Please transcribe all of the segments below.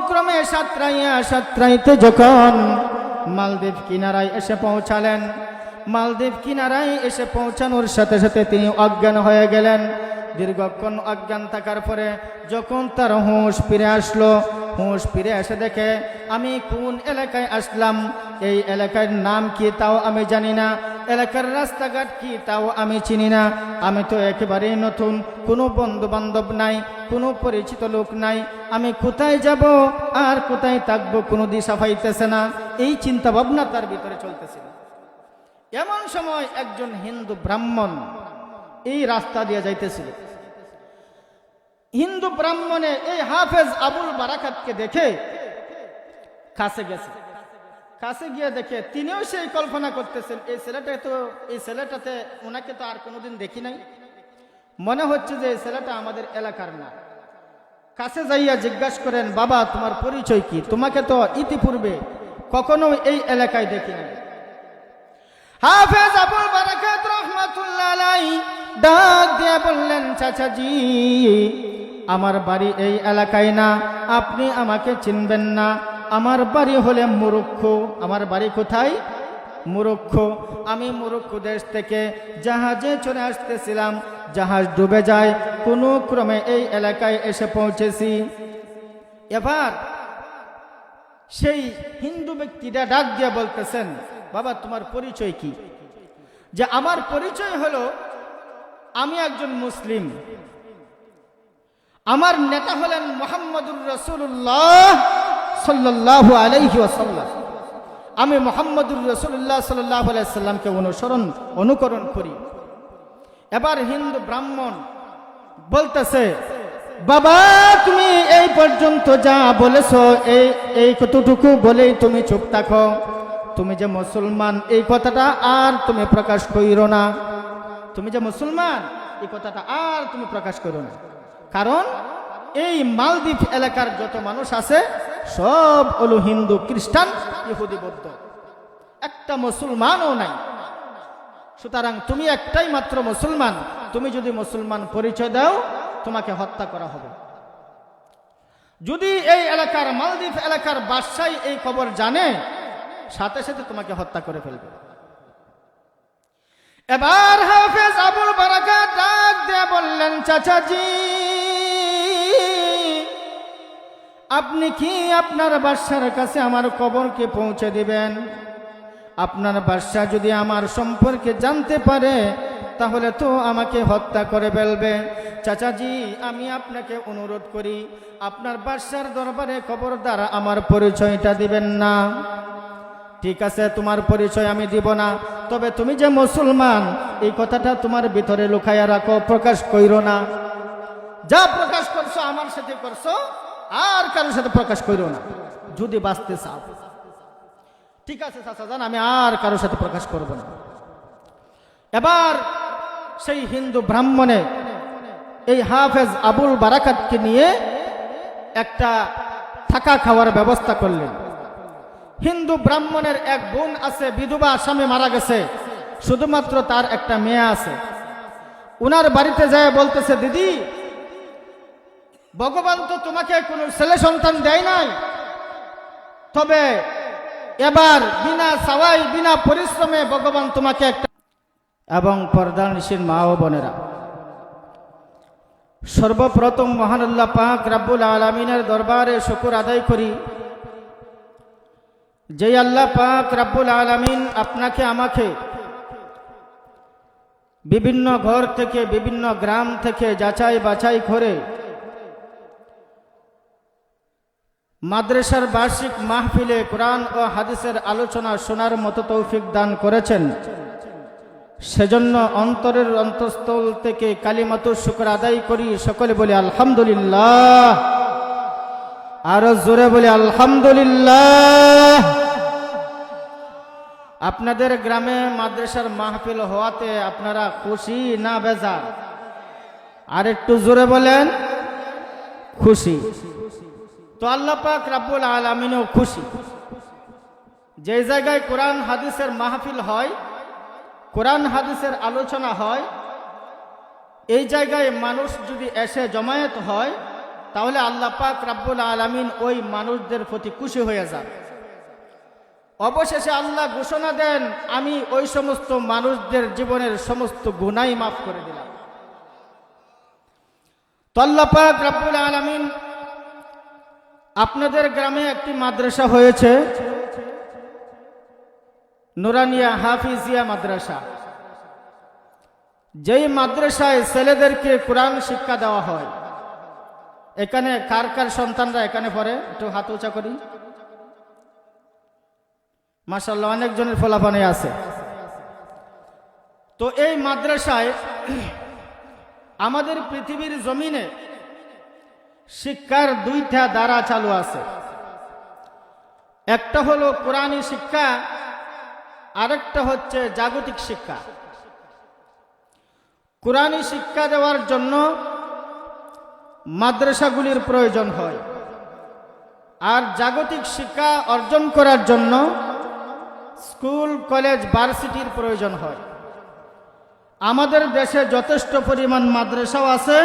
ক্রমে সাতরাইতে যখন মালদ্বীপ কিনারায় এসে পৌঁছালেন, মালদ্বীপ কিনারায় এসে পৌঁছানোর সাথে সাথে তিনি অজ্ঞান হয়ে গেলেন। দীর্ঘক্ষণ অজ্ঞান থাকার পরে যখন তার হুঁশ ফিরে আসলো, হুঁশ ফিরে এসে দেখে আমি কোন এলাকায় আসলাম, এই এলাকার নাম কি তাও আমি জানি না, এলাকার রাস্তাঘাট কি তাও আমি চিনি না, আমি তো একেবারেই নতুন, কোনো বন্ধু বান্ধব নাই, কোনো পরিচিত লোক নাই, আমি কোথায় যাব আর কোথায় থাকবো কোনো দিশা পাইতেছে না। এই চিন্তা ভাবনা তার ভিতরে চলতেছিল। এমন সময় একজন হিন্দু ব্রাহ্মণ এই রাস্তা দিয়ে যাইতেছিল। হিন্দু ব্রাহ্মণে এই হাফেজ আবুল বারাকাতকে দেখে কাছে গেছে। কাছে গিয়ে দেখে তিনিও সেই কল্পনা করতেছেন, এই ছেলেটাতে ওনাকে তো আর কোনোদিন দেখি নাই, মনে হচ্ছে যে এই ছেলেটা আমাদের এলাকার না। কাছে যাইয়া জিজ্ঞাসা করেন, বাবা তোমার পরিচয় কি? তোমাকে তো ইতিপূর্বে কখনো এই এলাকায় দেখি নাই। হাফেজ আবুল বারাকাত রাহমাতুল্লাহ আলাইহি ডাক দিয়ে বললেন, চাচাজি আমার বাড়ি এই এলাকায় না, আপনি আমাকে চিনবেন না, আমার বাড়ি হলে মুরুক্কু। আমার বাড়ি কোথায়? মুরুক্কু। আমি মুরুক্কু দেশ থেকে জাহাজে চলে আসতেছিলাম, জাহাজ ডুবে যায়, কোনো ক্রমে এই এলাকায় এসে পৌঁছেছি। এবার সেই হিন্দু ব্যক্তিটা ডাক দিয়ে বলতেছেন, বাবা তোমার পরিচয় কি? যে আমার পরিচয় হলো আমি একজন মুসলিম, আমার নেতা হলেন মুহাম্মদুর রাসূলুল্লাহ সাল্লাল্লাহু আলাইহি ওয়াসাল্লাম। আমি মুহাম্মদুর রাসূলুল্লাহ সাল্লাল্লাহু আলাইহি ওয়াসাল্লামকে অনুকরণ করি। এবার হিন্দু ব্রাহ্মণ বলতেছে, বাবা তুমি এই পর্যন্ত যা বলেছো এই কতটুকু বলেই তুমি চুপ থাকো, তুমি যে মুসলমান এই কথাটা আর তুমি প্রকাশ কইরো না, তুমি যে মুসলমান এই কথাটা আর তুমি প্রকাশ করো না। কারণ এই মালদ্বীপ এলাকার যত মানুষ আছে সব হলো হিন্দু, খ্রিস্টান, ইহুদি, বৌদ্ধ, একটা মুসলমানও নাই। সুতরাং তুমি একটাই মাত্র মুসলমান, তুমি যদি মুসলমান পরিচয় দাও তোমাকে হত্যা করা হবে। যদি এই এলাকার মালদ্বীপ এলাকার বাদশাহ এই খবর জানে, সাথে সাথে তোমাকে হত্যা করে ফেলবে। এবার হাফেজ আবুল বারাকাত ডাক দিয়ে বললেন, চাচাজি আপনি কি আপনার বাদশার কাছে আমার খবরকে পৌঁছে দিবেন? আপনার বাদশা যদি আমার সম্পর্কে জানতে পারে তাহলে তো আমাকে হত্যা করে ফেলবে। চাচাজি আমি আপনাকে অনুরোধ করি, আপনার বাদশার দরবারে খবরদার আমার পরিচয়টা দিবেন না। ঠিক আছে, তোমার পরিচয় আমি দিব না, তবে তুমি যে মুসলমান এই কথাটা তোমার ভিতরে লুকাইয়া রাখো, প্রকাশ কইরো না। যা প্রকাশ করছো আমার সাথে করছো, আর কারোর সাথে প্রকাশ কইরো না যদি বাঁচতে চাও। ঠিক আছে চাচা জান, আমি আর কারোর সাথে প্রকাশ করব না। এবার সেই হিন্দু ব্রাহ্মণে এই হাফেজ আবুল বারাকাতকে নিয়ে একটা থাকা খাওয়ার ব্যবস্থা করলেন। হিন্দু ব্রাহ্মণের এক বোন আছে, বিধবা, স্বামী মারা গেছে, শুধুমাত্র তার একটা মেয়ে আছে। উনার বাড়িতে যায় বলতেছে, দিদি ভগবান তো তোমাকে কোনো ছেলে সন্তান দেয় নাই, তবে এবার বিনা চাওয়াই বিনা পরিশ্রমে ভগবান তোমাকে একটা। এবং পর্দানিশীন মা ও বোনেরা, সর্বপ্রথম মহান আল্লাহ পাক রব্বুল আলামিনের দরবারে শুকর আদায় করি, যে আল্লাহ পাক রব্বুল আলামিন আপনাকে আমাকে বিভিন্ন ঘর থেকে বিভিন্ন গ্রাম থেকে যাচাই বাছাই করে মাদ্রাসার বার্ষিক মাহফিলে কোরআন ও হাদিসের আলোচনা শোনার মতো তৌফিক দান করেছেন। সেজন্য অন্তরের অন্তঃস্থল থেকে কালিমাতুর শুকর আদায় করি। সকলে বলি আলহামদুলিল্লাহ, আরো জোরে বলি আলহামদুলিল্লাহ। আপনাদের গ্রামে মাদ্রাসার মাহফিল হওয়াতে আপনারা খুশি না বেজার? আর একটু জোরে বলেন। খুশি। তো আল্লাহ পাক রব্বুল আলামিনও খুশি। যে জায়গায় কোরআন হাদিসের মাহফিল হয়, কোরআন হাদিসের আলোচনা হয়, এই জায়গায় মানুষ যদি এসে জমায়েত হয় তাহলে আল্লাহ পাক রব্বুল আলামিন ওই মানুষদের প্রতি খুশি হয়ে যান। অবশেষে আল্লাহ ঘোষণা দেন, আমি ওই সমস্ত মানুষদের জীবনের সমস্ত গুনাহ মাফ করে দিলাম। তো আল্লাহ পাক রব্বুল আলামিন আপনাদের গ্রামে একটি মাদ্রাসা হয়েছে, নুরানিয়া হাফিজিয়া মাদ্রাসা। যেই মাদ্রাসায় ছেলেদেরকে কোরআন শিক্ষা দেওয়া হয়, এখানে কার কার সন্তানরা এখানে পড়ে? একটু হাত উঁচা করি। মাশাআল্লাহ, অনেকজনের ফলাফলে আছে। তো এই মাদ্রাসায় আমাদের পৃথিবীর জমিনে শিক্ষার দুইটা ধারা চালু আছে। একটা হলো কোরআনী শিক্ষা, আরেকটা হচ্ছে জাগতিক শিক্ষা। কোরআনী শিক্ষা দেওয়ার জন্য মাদ্রাসাগুলির প্রয়োজন হয়, আর জাগতিক শিক্ষা অর্জন করার জন্য স্কুল, কলেজ, ভার্সিটির প্রয়োজন হয়। আমাদের দেশে যথেষ্ট পরিমাণ মাদ্রাসাও আছে,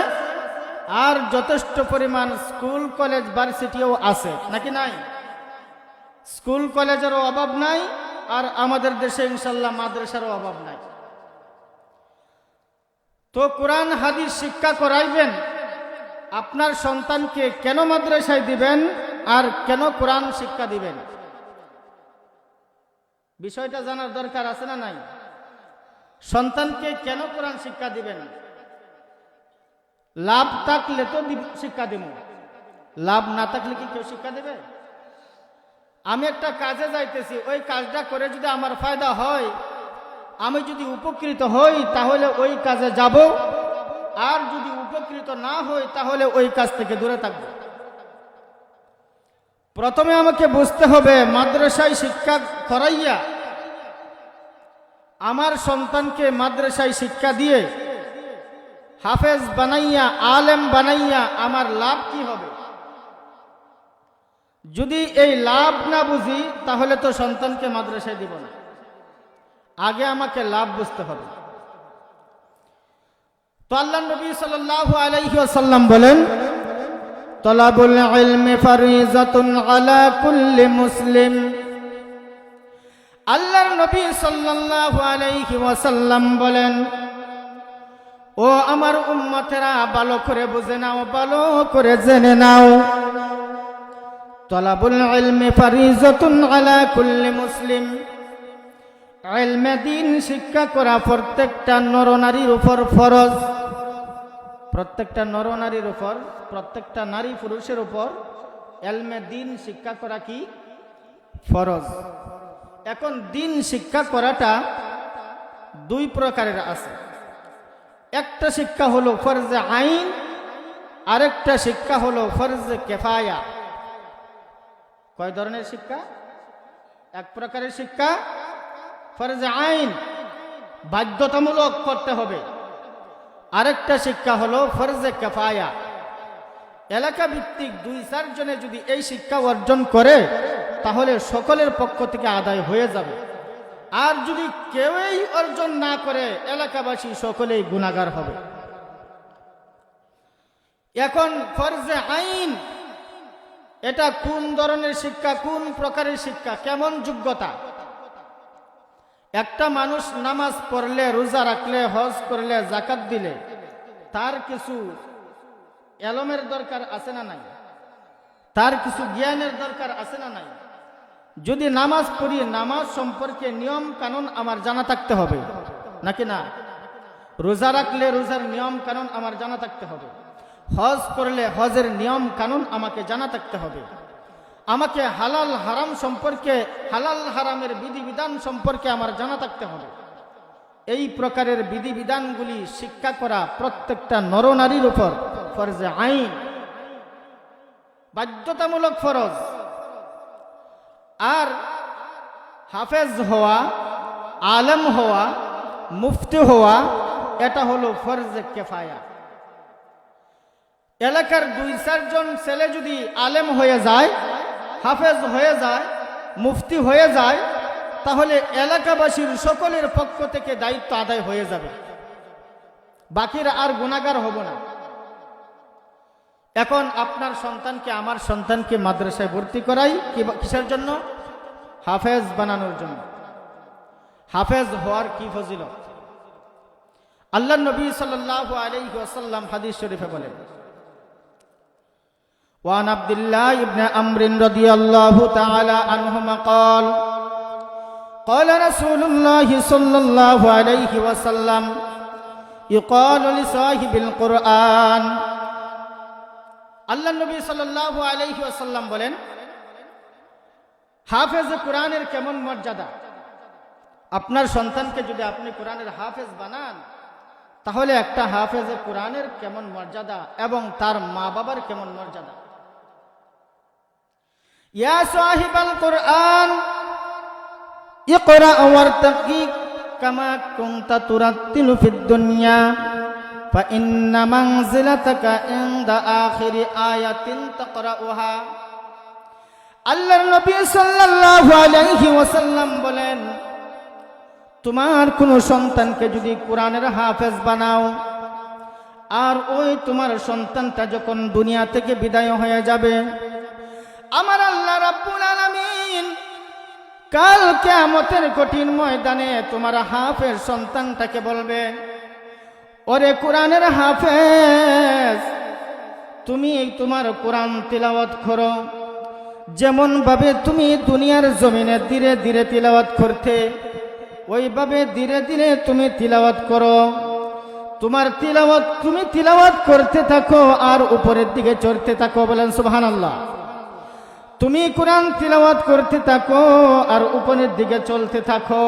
আর যথেষ্ট পরিমাণ স্কুল, কলেজ, ভার্সিটিও আছে, নাকি নাই? স্কুল কলেজেরও অভাব নাই, আর আমাদের দেশে ইনশাল্লাহ মাদ্রাসারও অভাব নাই। তো কোরআন হাদিস শিক্ষা করাইবেন, আপনার সন্তানকে কেন মাদ্রাসায় দিবেন আর কেন কোরআন শিক্ষা দিবেন? বিষয়টা জানার দরকার আছে না নাই? সন্তানকে কেন কোরআন শিক্ষা দিবেন? লাভ থাকলে তো শিক্ষা দিব, লাভ না থাকলে কি কেউ শিক্ষা দেবে? আমি একটা কাজে যাইতেছি, ওই কাজটা করে যদি আমার ফায়দা হয়, আমি যদি উপকৃত হই, তাহলে ওই কাজে যাব, আর যদি উপকৃত না হই তাহলে ওই কাজ থেকে দূরে থাকব। প্রথমে আমাকে বুঝতে হবে, মাদ্রাসায় শিক্ষা করাইয়া আমার সন্তানকে মাদ্রাসায় শিক্ষা দিয়ে হাফেজ বানাইয়া, আলেম বানাইয়া আমার লাভ কি হবে? যদি এই লাভ না বুঝি তাহলে তো সন্তানকে মাদ্রাসায় দিব না। আগে আমাকে লাভ বুঝতে হবে। তো আল্লাহ নবী সাল্লাল্লাহু আলাইহি ওয়াসাল্লাম বলেন, তলাবুল ইলমি ফারিজাতুন আলা কুল্লি মুসলিম। আল্লাহর নবী সাল্লাল্লাহু আলাইহি ওয়াসাল্লাম বলেন, ও আমার উম্মতেরা, ভালো করে বুঝে নাও, ভালো করে জেনে নাও, তলাবুল ইলমি ফারিজাতুন আলা কুল্লি মুসলিম। ইলমে দ্বীন শিক্ষা করা প্রত্যেকটা নরনারীর উপর ফরজ। প্রত্যেকটা নরনারীর উপর, প্রত্যেকটা নারী পুরুষের উপর ইলমে দ্বীন শিক্ষা করা কি ফরজ। এখন দ্বীন শিক্ষা করাটা দুই প্রকারের আছে। একটা শিক্ষা হলো ফরজে আইন, আরেকটা শিক্ষা হলো ফরজে কিফায়া। কয় ধরনের শিক্ষা? এক প্রকারের শিক্ষা ফরজে আইন, বাধ্যতামূলক করতে হবে। আরেকটা শিক্ষা হলো ফরজে কিফায়া। এলাকা ভিত্তিক 2-4 জনে যদি এই শিক্ষা অর্জন করে তাহলে সকলের পক্ষ থেকে আদায় হয়ে যাবে। আর যদি কেউই অর্জন না করে, এলাকাবাসী সকলেই গুনাহগার হবে। এখন ফরজে আইন, এটা কোন ধরনের শিক্ষা, কোন প্রকারের শিক্ষা, কেমন যোগ্যতা? একটা মানুষ নামাজ পড়লে, রোজা রাখলে, হজ করলে, যাকাত দিলে তার কিছু এলমের দরকার আছে না নাই? তার কিছু জ্ঞানের দরকার আছে না নাই? যদি নামাজ পড়ি, নামাজ সম্পর্কে নিয়ম কানুন আমার জানা থাকতে হবে, নাকি না? রোজা রাখলে রোজার নিয়ম কানুন আমার জানা থাকতে হবে। হজ করলে হজের নিয়ম কানুন আমাকে জানা থাকতে হবে। আমাকে হালাল হারাম সম্পর্কে, হালাল হারামের বিধিবিধান সম্পর্কে আমার জানা থাকতে হবে। এই প্রকারের বিধিবিধানগুলি শিক্ষা করা প্রত্যেকটা নরনারীর উপর ফরজে আইন, বাধ্যতামূলক ফরজ। আর হাফেজ হওয়া, আলেম হওয়া, মুফতি হওয়া, এটা হলো ফরজে কিফায়া। এলাকার 2-4 জন ছেলে যদি আলেম হয়ে যায়, হাফেজ হয়ে যায়, মুফতি হয়ে যায়, তাহলে এলাকাবাসীর সকলের পক্ষ থেকে দায়িত্ব আদায় হয়ে যাবে, বাকিরা আর গুনাহগার হব না। এখন আপনার সন্তানকে, আমার সন্তানকে মাদ্রাসায় ভর্তি করাই কিসের জন্য? হাফেজ বানানোর জন্য। হাফেজ হওয়ার কি ফজিলত? আল্লাহ নবী সাল্লাল্লাহু আলাইহি ওয়াসাল্লাম হাদিস শরীফে বলেন, ওয়ান আব্দুল্লাহ ইবনে আমর রাদিয়াল্লাহু তাআলা আনহুমা قال قال رسول الله صلى الله عليه وسلم يقال لصاحب القرآن। আল্লাহ নবী সাল্লাল্লাহু আলাইহি ওয়াসাল্লাম বলেন, হাফেজ কোরআনের কেমন মর্যাদা। আপনার সন্তানকে যদি আপনি কোরআনের হাফেজ বানান, তাহলে একটা হাফেজ কোরআনের কেমন মর্যাদা এবং তার মা বাবার কেমন মর্যাদা। ইয়া সাহিবাল কোরআন ইকরা ওয়ারতাকি কামা কুনতা তুরাত্তিলু ফিদ দুনিয়া ফাইন্না মানজিলাতাকা ইনদা আখিরি আয়াতিন তাকরাউহা। আল্লাহর নবী সাল্লাল্লাহু আলাইহি ওয়াসাল্লাম বলেন, তোমার কোন সন্তানকে যদি কোরআনের হাফেজ বানাও, আর ওই তোমার সন্তানটা যখন দুনিয়া থেকে বিদায় হয়ে যাবে, আমার আল্লাহ রাব্বুল আলামিন কাল কিয়ামতের কঠিন ময়দানে তোমার হাফেজ সন্তানটাকে বলবে, ওরে কোরআনের হাফেজ, তুমি তোমার কোরআন তিলাওয়াত করো, যেমন ভাবে তুমি দুনিয়ার জমিনে ধীরে ধীরে তিলাওয়াত করতে, ওইভাবে ধীরে ধীরে তুমি তিলাওয়াত করো। তোমার তিলাওয়াত তুমি তিলাওয়াত করতে থাকো আর উপরের দিকে চড়তে থাকো। বলেন সুবহানাল্লাহ। তুমি কোরআন তিলাওয়াত করতে থাকো আর উপরের দিকে চলতে থাকো।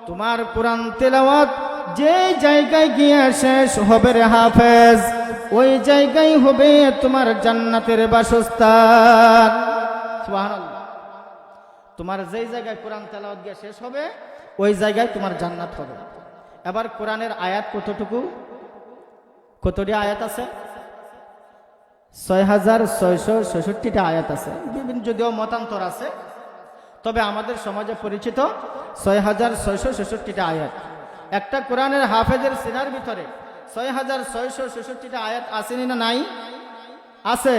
তোমার কোরআন তিলাওয়াত যে জায়গায় গিয়ে শেষ হবে রে হাফেজ, ওই জায়গায় হবে তোমার জান্নাতের বাসস্থান। সুবহানাল্লাহ। তোমার যেই জায়গায় কোরআন তেলাওয়াত গিয়ে শেষ হবে, ওই জায়গায় তোমার জান্নাত হবে। এবার কোরআনের আয়াত কতটুকু? কতটি আয়াত আছে? ৬৬৬৬টা আয়াত আছে। বিভিন্ন যদিও মতান্তর আছে, তবে আমাদের সমাজে পরিচিত ৬৬৬৬টা আয়াত। একটা কোরআনের হাফেজের সিনার ভিতরে ৬৬৬৬টা আয়াত আসেনি না নাই? আছে।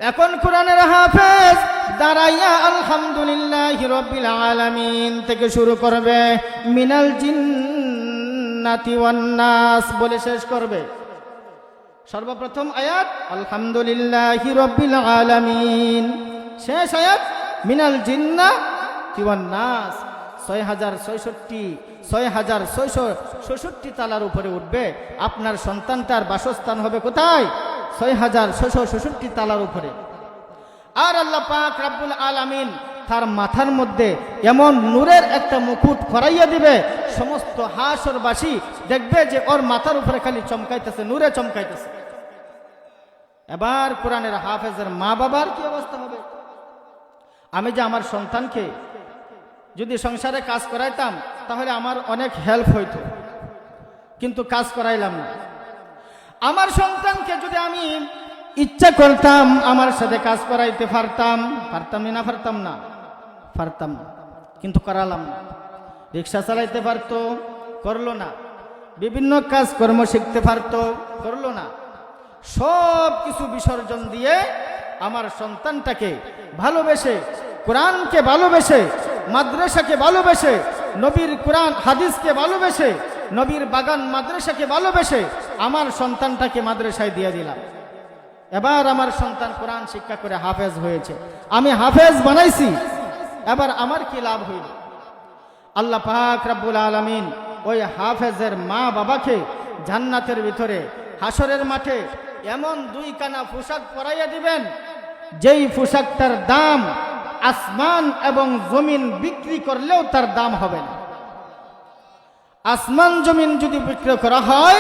এখন কোরআনের হাফেজ দাঁড়াইয়া আলহামদুলিল্লাহি রাব্বিল আলামিন থেকে শুরু করবে, মিনাল জিন্নাতি ওয়ান নাস বলে শেষ করবে। সর্বপ্রথম আয়াত আলহামদুলিল্লাহি রাব্বিল আলামিন, শেষ আয়াত মিনাল জিন্নাতি ওয়ান নাস। ৬৬৬৬ তালার উপরে উঠবে। আপনার সন্তানটার বাসস্থান হবে কোথায়? ৬৬৬৬ তালার উপরে। আর আল্লাহ পাক রব্বুল আলামিন তার মাথার মধ্যে এমন নূরের একটা মুকুট পরাইয়া দিবে, সমস্ত হাসরবাসী দেখবে যে ওর মাথার উপরে খালি চমকাইতেছে, নূরে চমকাইতেছে। এবার কোরআনের হাফেজের মা বাবার কি অবস্থা হবে? আমি যে আমার সন্তানকে যদি সংসারে কাজ করাইতাম, তাহলে আমার অনেক হেল্প হইতো, কিন্তু কাজ করাইলাম না। আমার সন্তানকে যদি আমি ইচ্ছা করতাম আমার সাথে কাজ করাইতে পারতাম, না পারতাম না? পারতাম, কিন্তু করালাম না। রিক্সা চালাইতে পারতো, করলো না। বিভিন্ন কাজ কর্ম শিখতে পারতো, করলো না। সব কিছু বিসর্জন দিয়ে আমার সন্তানটাকে ভালোবেসে, কোরআনকে ভালোবেসে, মাদ্রাসাকে ভালোবেসে, নবীর কোরআন হাদিসকে ভালোবেসে, নবীর বাগান মাদ্রাসাকে ভালোবেসে আমার সন্তানটাকে মাদ্রাসায় দিয়ে দিলাম। এবার আমার সন্তান কোরআন শিক্ষা করে হাফেজ হয়েছে, আমি হাফেজ বানাইছি। এবার আমার কি লাভ হইল? আল্লাহ পাক রব্বুল আলামিন ওই হাফেজের মা বাবাকে জান্নাতের ভিতরে হাসরের মাঠে এমন 2 কানা পোশাক পরাইয়া দিবেন, যেই পোশাকটার দাম আসমান এবং জমিন বিক্রি করলেও তার দাম হবে না। আসমান জমিন যদি বিক্রি করা হয়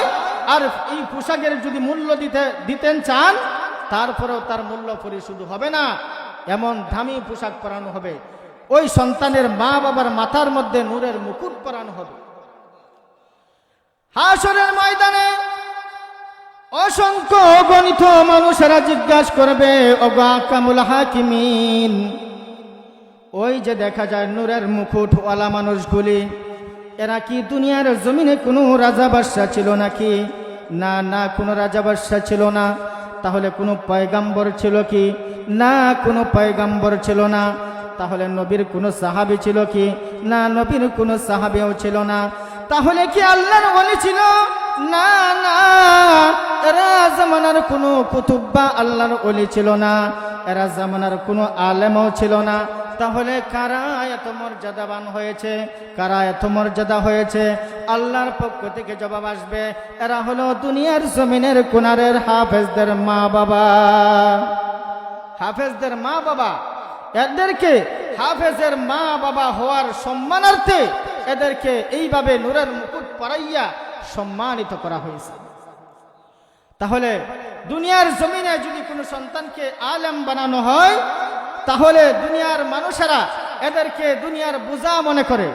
আর এই পোশাকের যদি মূল্য দিতেন চান, তারপরেও তার মূল্য পরিশোধ হবে না। এমন দামি পোশাক পরানো হবে। ওই সন্তানের মা বাবার মাথার মধ্যে নূরের মুকুট পরানো হবে। হাসরের ময়দানে অসংখ্য অগণিত মানুষেরা জিজ্ঞাসা করবে, ওগো আহকামুল হাকিমিন, ওই যে দেখা যায় নূরের মুকুটওয়ালা মানুষগুলি, এরা কি দুনিয়ার জমিনে কোনো রাজা বাদশা ছিল নাকি? না, কোনো রাজা বাদশা ছিল না। তাহলে কোনো পয়গাম্বর ছিল কি? না, কোনো পয়গাম্বর ছিল না। তাহলে নবীর কোনো সাহাবী ছিল কি? না, নবীর কোনো সাহাবীও ছিল না। তাহলে কি আল্লাহর ওলি ছিল? না না, এরা জামানার কোনো কুতুব্বা আল্লাহর ওলি ছিল না, এরা জামানার কোনো আলেমও ছিল না। তাহলে কারা এত মর্যাদাবান হয়েছে? কারা এত মর্যাদা হয়েছে? আল্লাহর পক্ষ থেকে জবাব আসবে, এরা হলো দুনিয়ার জমিনের কুনারের হাফেজদের মা বাবা। হাফেজদের মা বাবা, এদেরকে হাফেজের মা বাবা হওয়ার সম্মানার্থে এদেরকে এইভাবে নূরের মুকুট পরাইয়া সম্মানিত করা হয়েছে। তাহলে দুনিয়ার জমিনে যদি কোনো সন্তানকে আলেম বানানো হয়, তাহলে দুনিয়ার মানুষেরা এদেরকে দুনিয়ার বোঝা মনে করে,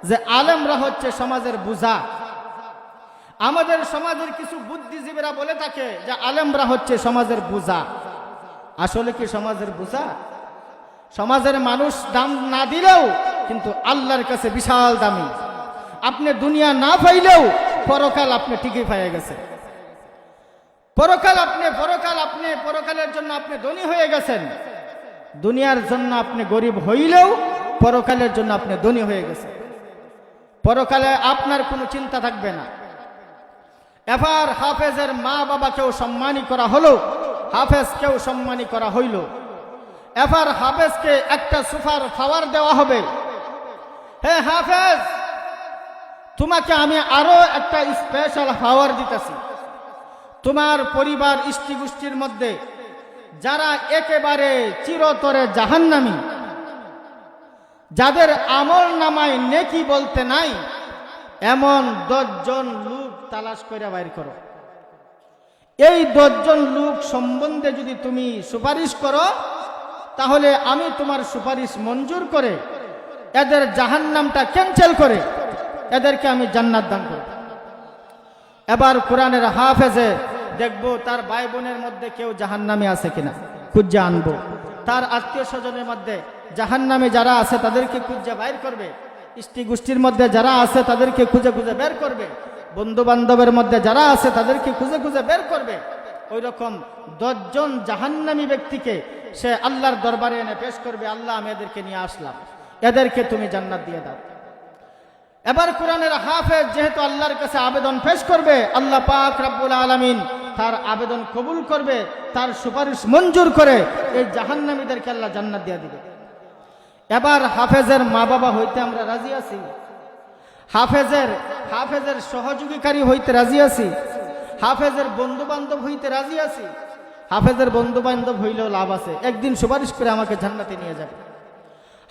যে আলেমরা হচ্ছে সমাজের বোঝা। আমাদের সমাজের কিছু বুদ্ধিজীবীরা বলে থাকে যে আলেমরা হচ্ছে সমাজের বোঝা। আসলে কি সমাজের বোঝা? সমাজের মানুষ দাম না দিলেও কিন্তু আল্লাহর কাছে বিশাল দামি। আপনি দুনিয়া না পাইলেও পরকাল আপনি ঠিকই পেয়ে গেছেন। পরকালের জন্য আপনি ধনী হয়ে গেছেন। দুনিয়ার জন্য আপনি গরিব হইলেও পরকালের জন্য আপনি ধনী হয়ে গেছেন। পরকালে আপনার কোনো চিন্তা থাকবে না। এবার হাফেজের মা বাবাকেও সম্মানী করা হলো, হাফেজকেও সম্মানী করা হইল। এবার হাফেজকে একটা সুপার পাওয়ার দেওয়া হবে। হে হাফেজ, তোমাকে আমি আরো একটা স্পেশাল পাওয়ার দিতেছি। তোমার পরিবার ইষ্টি গোষ্ঠীর মধ্যে যারা একেবারে চিরতরে জাহান্নামী, যাদের আমল নামায় নেকি বলতে নাই, এমন 10 জন লোক তালাশ করে বাইর করো। এই 10 জন লোক সম্বন্ধে যদি তুমি সুপারিশ করো, তাহলে আমি তোমার সুপারিশ মঞ্জুর করে এদের জাহান্নামটা ক্যান্সেল করে এদেরকে আমি জান্নাত দান করব। এবার কোরআনের হাফেজে দেখবো তার ভাই বোনের মধ্যে কেউ জাহান্নামে আছে কিনা, খুঁজে আনবো। তার আত্মীয় স্বজনের মধ্যে জাহান্নামে যারা আছে তাদেরকে খুঁজে বাইর করবে। ইষ্টি গোষ্ঠীর মধ্যে যারা আছে তাদেরকে খুঁজে খুঁজে বের করবে। বন্ধু বান্ধবের মধ্যে যারা আছে তাদেরকে খুঁজে খুঁজে বের করবে। ওই রকম 10 জন জাহান্নামী ব্যক্তিকে সে আল্লাহর দরবারে এনে পেশ করবে। আল্লাহ, আমি এদেরকে নিয়ে আসলাম, এদেরকে তুমি জান্নাত দিয়ে দাও। এবার কোরআনের হাফেজ যেহেতু আল্লাহর কাছে আবেদন পেশ করবে, আল্লাহ পাক রব্বুল আলামিন তার আবেদন কবুল করবে, তার সুপারিশ মঞ্জুর করে এই জাহান্নামীদেরকে আল্লাহ জান্নাত দিয়ে দিবে। এবার হাফেজের মা বাবা হইতে আমরা রাজি আছি, হাফেজের সহযোগীকারী হইতে রাজি আছি, হাফেজের বন্ধু বান্ধব হইতে রাজি আছি। হাফেজের বন্ধু বান্ধব হইলেও লাভ আছে, একদিন সুপারিশ করে আমাকে জান্নাতে নিয়ে যাবে।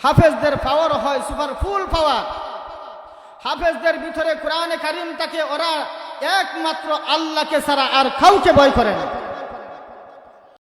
হাফেজদের পাওয়ার হয় সুপার ফুল পাওয়ার। হাফেজদের ভিতরে কোরআনে কারীম থাকে, ওরা একমাত্র আল্লাহকে ছাড়া আর কাউকে ভয় করে না।